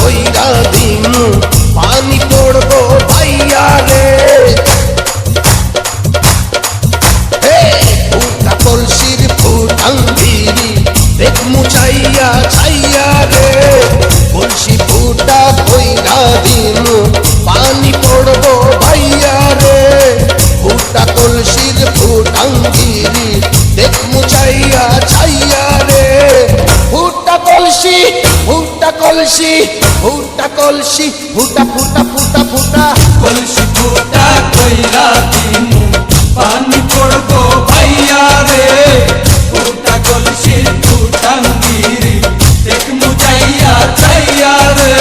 কইরা দিমু পানি পড়বো ভাইয়া রে ফুটা কলসির ফুটাঙ্গিরি দেখমু চাইয়া চাইয়া রে কলসি ফুটা কইরা দিমু পানি পড়বো ভাইয়া রে ফুটা কলসির ফুটাঙ্গিরি দেখমু চাইয়া চাইয়া রে ফুটা কলসি ফুটা কলসি ফুটা কলসি ফুটা ফুটা ফুটা ফুটা কলসি ফুটা কইরা দিমু পানি পড়বো ভাইয়া রে ফুটা কলসির ফুটাঙ্গিরি দেখমু চাইয়া চাইয়া রে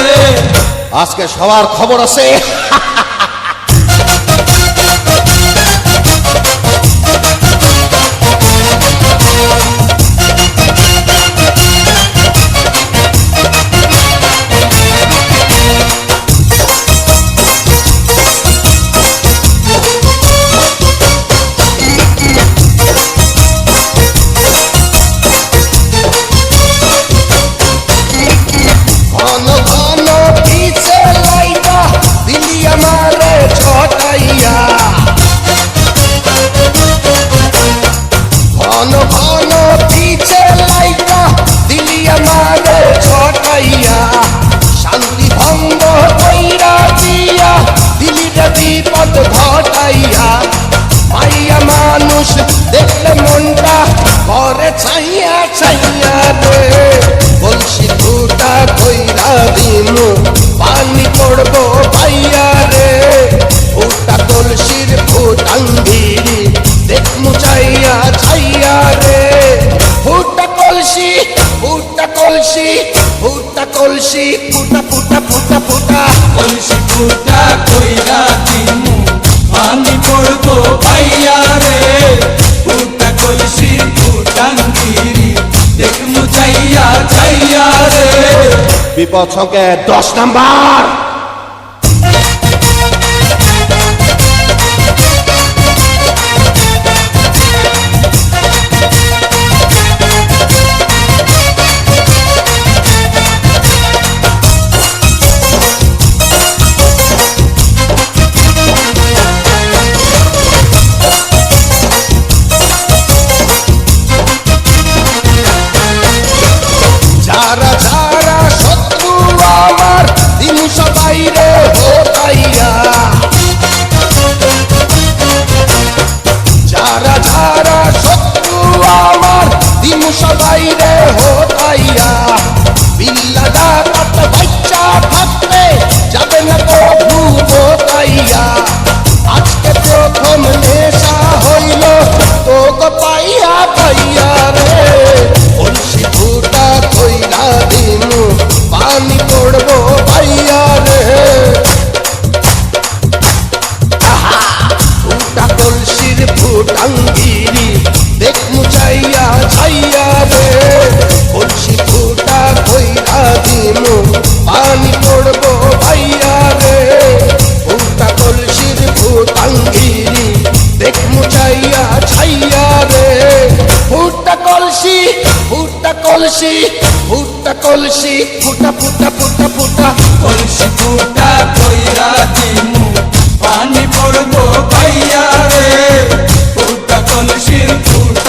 আজকে সবার খবর আছে শান্তি ভঙ্গ কইরা দিয়া দিলিরে বিপদ ঘটাইয়া মাইয়া মানুষ দেখলে মনটা করে ছাইয়া ছাইয়া রে কলসি ফুটা কইরা দিমু পানি পড়বো ভাইয়া রে ফুটা কলসির ফুটাঙ্গিরি দেখমু চাইয়া ছাইয়া রে ফুটা কলসি ফুটা কলসি ফুটা কলসি ফুটা ফুটা ফুটা ফুটা কলসি ফুটা কইরা দিমু পানি পড়বো ভাইয়া রে ফুটা কলসির ফুটাঙ্গিরি দেখমু চাইয়া চাইয়া রে বিপদ সংকেত 10 নাম্বার যারা যারা শত্রু আমার দিন সবাই রে হতাইয়া যারা যারা শত্রু আমার দিন সবাই রে হতাইয়া বিল্লা ডাকাত বাচ্চা থাকতে যাবে না প্রভু হতাইয়া আজকে প্রথম নেশা হইল তোকে পাইয়া পাইয়া রে কলসি ফুটা কইরা দিমু পানি পড়বো ভাইয়া রে ফুটা কলসির ফুটাঙ্গিরি দেখমু চাইয়া চাইয়া রে কলসি ফুটা কইরা দিমু পানি পড়বো ভাইয়া রে ফুটা কলসির ফুটাঙ্গিরি দেখমু চাইয়া ছাইয়া রে ফুটা কলসি ফুটা কলসি ফুটা কলসি ফুটা ফুটা ফুটা ফুটা কলসি ফুটা কইরা দিমু পানি পড়বো ভাইয়া রে ফুটা কলসির ফুটা